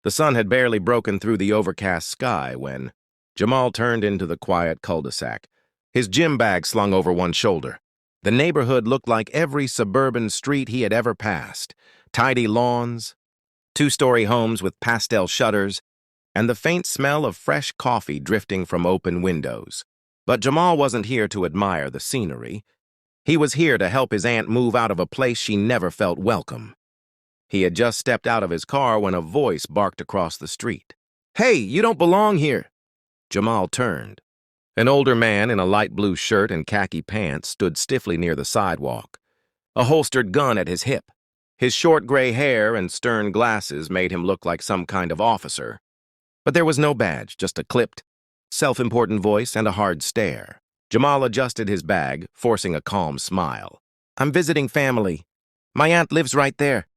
The sun had barely broken through the overcast sky when Jamal turned into the quiet cul-de-sac, his gym bag slung over one shoulder. The neighborhood looked like every suburban street he had ever passed. Tidy lawns, two-story homes with pastel shutters, and the faint smell of fresh coffee drifting from open windows. But Jamal wasn't here to admire the scenery. He was here to help his aunt move out of a place she never felt welcome. He had just stepped out of his car when a voice barked across the street. "Hey, you don't belong here!" Jamal turned. An older man in a light blue shirt and khaki pants stood stiffly near the sidewalk, a holstered gun at his hip. His short gray hair and stern glasses made him look like some kind of officer. But there was no badge, just a clipped, self-important voice and a hard stare. Jamal adjusted his bag, forcing a calm smile. "I'm visiting family. My aunt lives right there."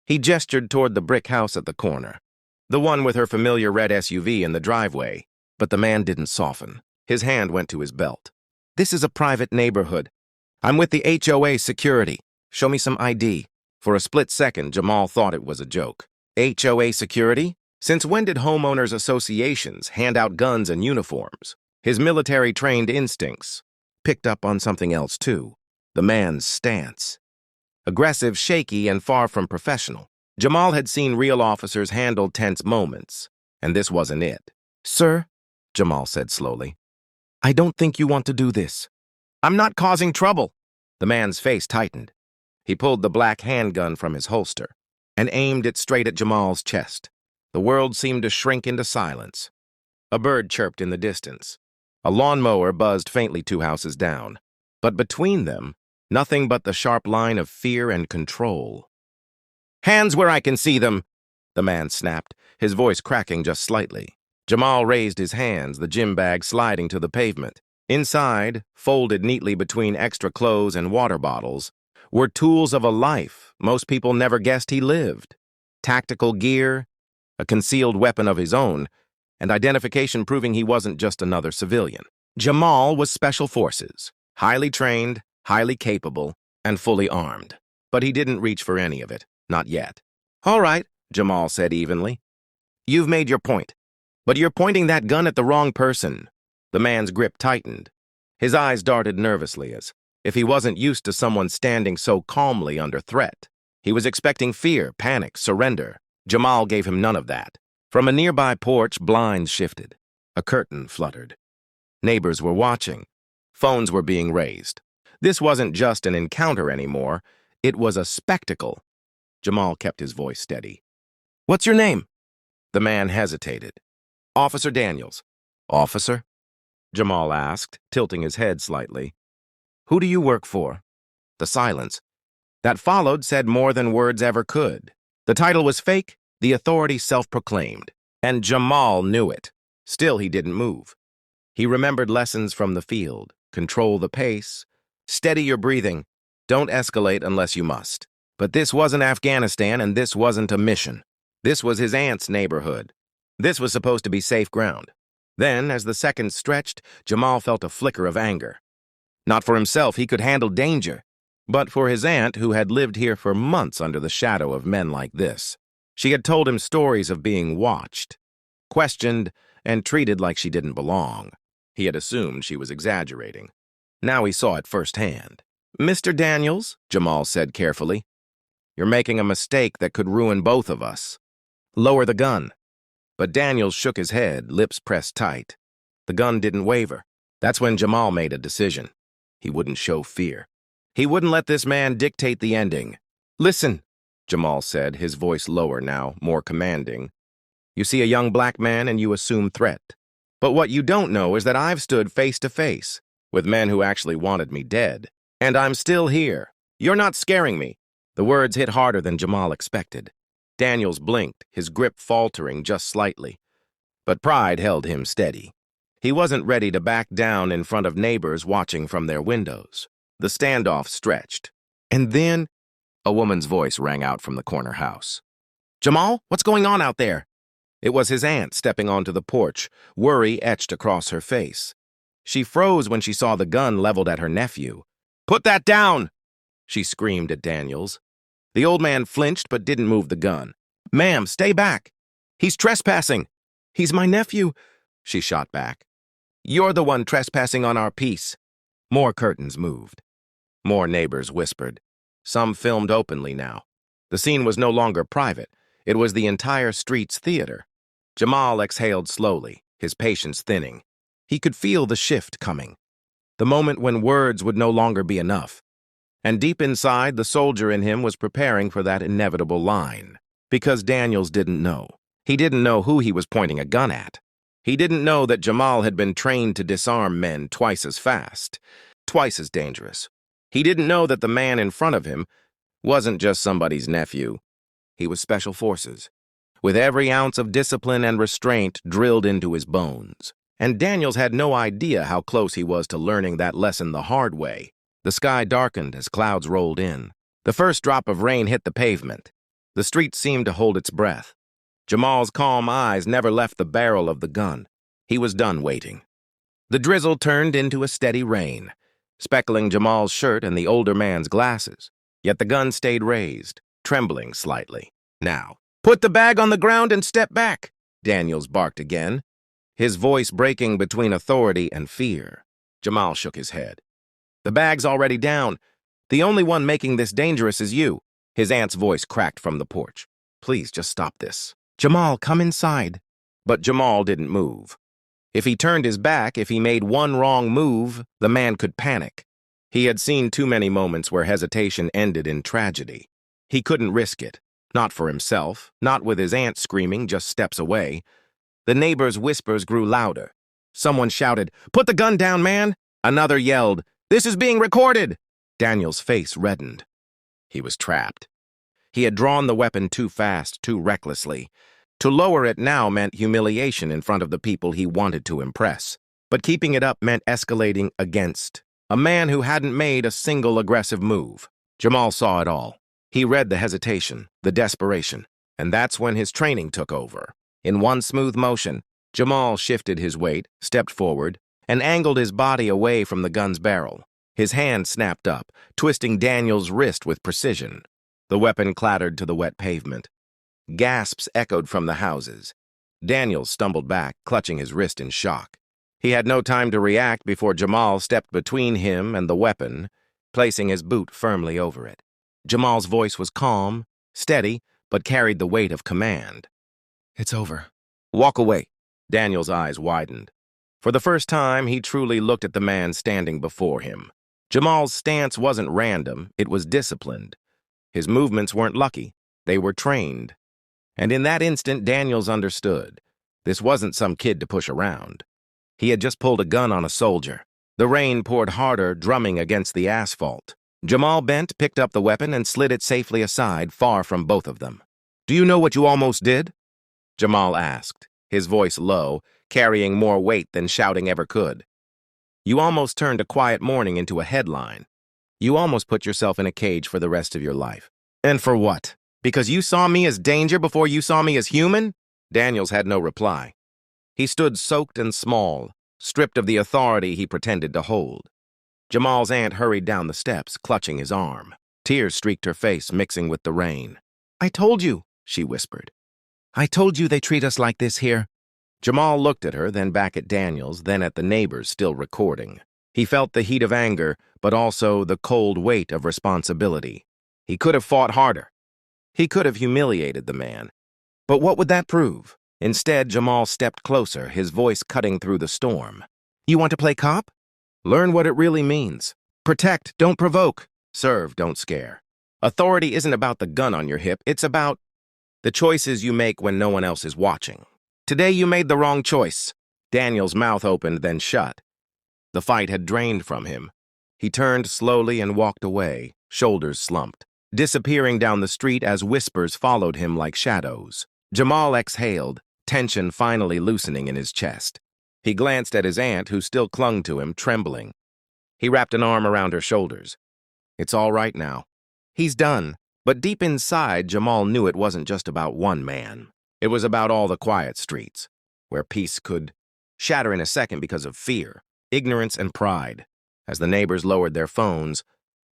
He gestured toward the brick house at the corner, the one with her familiar red SUV in the driveway, but the man didn't soften. His hand went to his belt. "This is a private neighborhood. I'm with the HOA security. Show me some ID." For a split second, Jamal thought it was a joke. HOA security? Since when did homeowners associations hand out guns and uniforms? His military-trained instincts picked up on something else, too. The man's stance. Aggressive, shaky, and far from professional. Jamal had seen real officers handle tense moments, and this wasn't it. "Sir," Jamal said slowly, "I don't think you want to do this." "I'm not causing trouble." The man's face tightened. He pulled the black handgun from his holster and aimed it straight at Jamal's chest. The world seemed to shrink into silence. A bird chirped in the distance. A lawnmower buzzed faintly 2 houses down. But between them, nothing but the sharp line of fear and control. "Hands where I can see them," the man snapped, his voice cracking just slightly. Jamal raised his hands, the gym bag sliding to the pavement. Inside, folded neatly between extra clothes and water bottles, were tools of a life most people never guessed he lived. Tactical gear, a concealed weapon of his own, and identification proving he wasn't just another civilian. Jamal was Special Forces, highly trained, highly capable, and fully armed. But he didn't reach for any of it, not yet. "All right," Jamal said evenly. "You've made your point. But you're pointing that gun at the wrong person." The man's grip tightened. His eyes darted nervously as if he wasn't used to someone standing so calmly under threat. He was expecting fear, panic, surrender. Jamal gave him none of that. From a nearby porch, blinds shifted. A curtain fluttered. Neighbors were watching. Phones were being raised. This wasn't just an encounter anymore. It was a spectacle. Jamal kept his voice steady. "What's your name?" The man hesitated. "Officer Daniels." "Officer?" Jamal asked, tilting his head slightly. "Who do you work for?" The silence that followed said more than words ever could. The title was fake, the authority self-proclaimed, and Jamal knew it. Still, he didn't move. He remembered lessons from the field. Control the pace. Steady your breathing. Don't escalate unless you must. But this wasn't Afghanistan, and this wasn't a mission. This was his aunt's neighborhood. This was supposed to be safe ground. Then, as the seconds stretched, Jamal felt a flicker of anger. Not for himself, he could handle danger, but for his aunt who had lived here for months under the shadow of men like this. She had told him stories of being watched, questioned, and treated like she didn't belong. He had assumed she was exaggerating. Now he saw it firsthand. "Mr. Daniels," Jamal said carefully, "you're making a mistake that could ruin both of us. Lower the gun." But Daniels shook his head, lips pressed tight. The gun didn't waver. That's when Jamal made a decision. He wouldn't show fear. He wouldn't let this man dictate the ending. "Listen," Jamal said, his voice lower now, more commanding. "You see a young black man and you assume threat. But what you don't know is that I've stood face to face with men who actually wanted me dead. And I'm still here. You're not scaring me." The words hit harder than Jamal expected. Daniels blinked, his grip faltering just slightly. But pride held him steady. He wasn't ready to back down in front of neighbors watching from their windows. The standoff stretched. And then a woman's voice rang out from the corner house. "Jamal, what's going on out there?" It was his aunt stepping onto the porch, worry etched across her face. She froze when she saw the gun leveled at her nephew. "Put that down!" she screamed at Daniels. The old man flinched but didn't move the gun. "Ma'am, stay back." He's trespassing! He's my nephew! She shot back. You're the one trespassing on our peace. More curtains moved. More neighbors whispered. Some filmed openly now. The scene was no longer private. It was the entire street's theater. Jamal exhaled slowly, his patience thinning. He could feel the shift coming. The moment when words would no longer be enough. And deep inside, the soldier in him was preparing for that inevitable line. Because Daniels didn't know. He didn't know who he was pointing a gun at. He didn't know that Jamal had been trained to disarm men twice as fast, twice as dangerous. He didn't know that the man in front of him wasn't just somebody's nephew. He was special forces, with every ounce of discipline and restraint drilled into his bones. And Daniels had no idea how close he was to learning that lesson the hard way. The sky darkened as clouds rolled in. The first drop of rain hit the pavement. The street seemed to hold its breath. Jamal's calm eyes never left the barrel of the gun. He was done waiting. The drizzle turned into a steady rain, speckling Jamal's shirt and the older man's glasses. Yet the gun stayed raised, trembling slightly. Now, put the bag on the ground and step back, Daniels barked again, his voice breaking between authority and fear. Jamal shook his head. The bag's already down. The only one making this dangerous is you. His aunt's voice cracked from the porch. Please, just stop this. Jamal, come inside. But Jamal didn't move. If he turned his back, if he made one wrong move, the man could panic. He had seen too many moments where hesitation ended in tragedy. He couldn't risk it. Not for himself, not with his aunt screaming just steps away. The neighbors' whispers grew louder. Someone shouted, "Put the gun down, man!" Another yelled, "This is being recorded!" Daniel's face reddened. He was trapped. He had drawn the weapon too fast, too recklessly. To lower it now meant humiliation in front of the people he wanted to impress. But keeping it up meant escalating against a man who hadn't made a single aggressive move. Jamal saw it all. He read the hesitation, the desperation, and that's when his training took over. In one smooth motion, Jamal shifted his weight, stepped forward, and angled his body away from the gun's barrel. His hand snapped up, twisting Daniel's wrist with precision. The weapon clattered to the wet pavement. Gasps echoed from the houses. Daniels stumbled back, clutching his wrist in shock. He had no time to react before Jamal stepped between him and the weapon, placing his boot firmly over it. Jamal's voice was calm, steady, but carried the weight of command. It's over. Walk away. Daniel's eyes widened. For the first time, he truly looked at the man standing before him. Jamal's stance wasn't random, it was disciplined. His movements weren't lucky, they were trained. And in that instant, Daniels understood. This wasn't some kid to push around. He had just pulled a gun on a soldier. The rain poured harder, drumming against the asphalt. Jamal bent, picked up the weapon, and slid it safely aside, far from both of them. "Do you know what you almost did?" Jamal asked, his voice low, carrying more weight than shouting ever could. "You almost turned a quiet morning into a headline. You almost put yourself in a cage for the rest of your life. And for what? Because you saw me as danger before you saw me as human?" Daniels had no reply. He stood soaked and small, stripped of the authority he pretended to hold. Jamal's aunt hurried down the steps, clutching his arm. Tears streaked her face, mixing with the rain. "I told you," she whispered. "I told you they treat us like this here." Jamal looked at her, then back at Daniels, then at the neighbors still recording. He felt the heat of anger, but also the cold weight of responsibility. He could have fought harder. He could have humiliated the man. But what would that prove? Instead, Jamal stepped closer, his voice cutting through the storm. "You want to play cop? Learn what it really means. Protect, don't provoke. Serve, don't scare. Authority isn't about the gun on your hip, it's about the choices you make when no one else is watching. Today you made the wrong choice." Daniel's mouth opened, then shut. The fight had drained from him. He turned slowly and walked away, shoulders slumped, disappearing down the street as whispers followed him like shadows. Jamal exhaled, tension finally loosening in his chest. He glanced at his aunt, who still clung to him, trembling. He wrapped an arm around her shoulders. "It's all right now. He's done." But deep inside, Jamal knew it wasn't just about one man. It was about all the quiet streets, where peace could shatter in a second because of fear, ignorance, and pride. As the neighbors lowered their phones,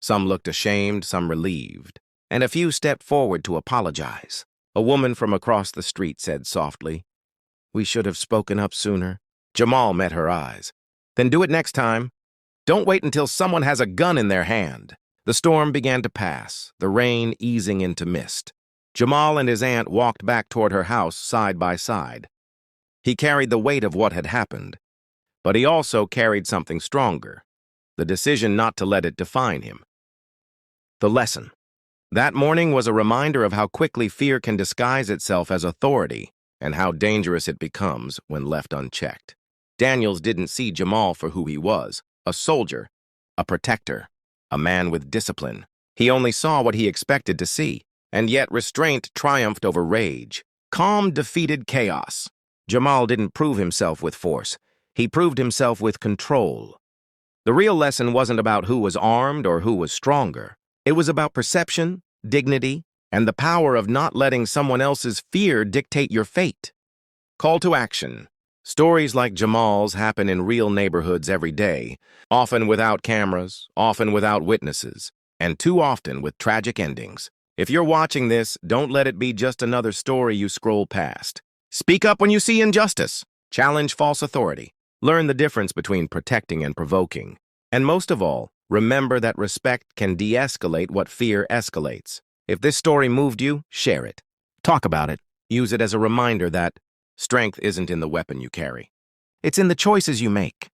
some looked ashamed, some relieved, and a few stepped forward to apologize. A woman from across the street said softly. We should have spoken up sooner. Jamal met her eyes. Then do it next time. Don't wait until someone has a gun in their hand. The storm began to pass, the rain easing into mist. Jamal and his aunt walked back toward her house side by side. He carried the weight of what had happened, but he also carried something stronger, the decision not to let it define him. The lesson. That morning was a reminder of how quickly fear can disguise itself as authority and how dangerous it becomes when left unchecked. Daniels didn't see Jamal for who he was, a soldier, a protector, a man with discipline. He only saw what he expected to see, and yet restraint triumphed over rage. Calm defeated chaos. Jamal didn't prove himself with force. He proved himself with control. The real lesson wasn't about who was armed or who was stronger. It was about perception, dignity, and the power of not letting someone else's fear dictate your fate. Call to action. Stories like Jamal's happen in real neighborhoods every day, often without cameras, often without witnesses, and too often with tragic endings. If you're watching this, don't let it be just another story you scroll past. Speak up when you see injustice. Challenge false authority. Learn the difference between protecting and provoking. And most of all, remember that respect can de-escalate what fear escalates. If this story moved you, share it. Talk about it. Use it as a reminder that strength isn't in the weapon you carry. It's in the choices you make.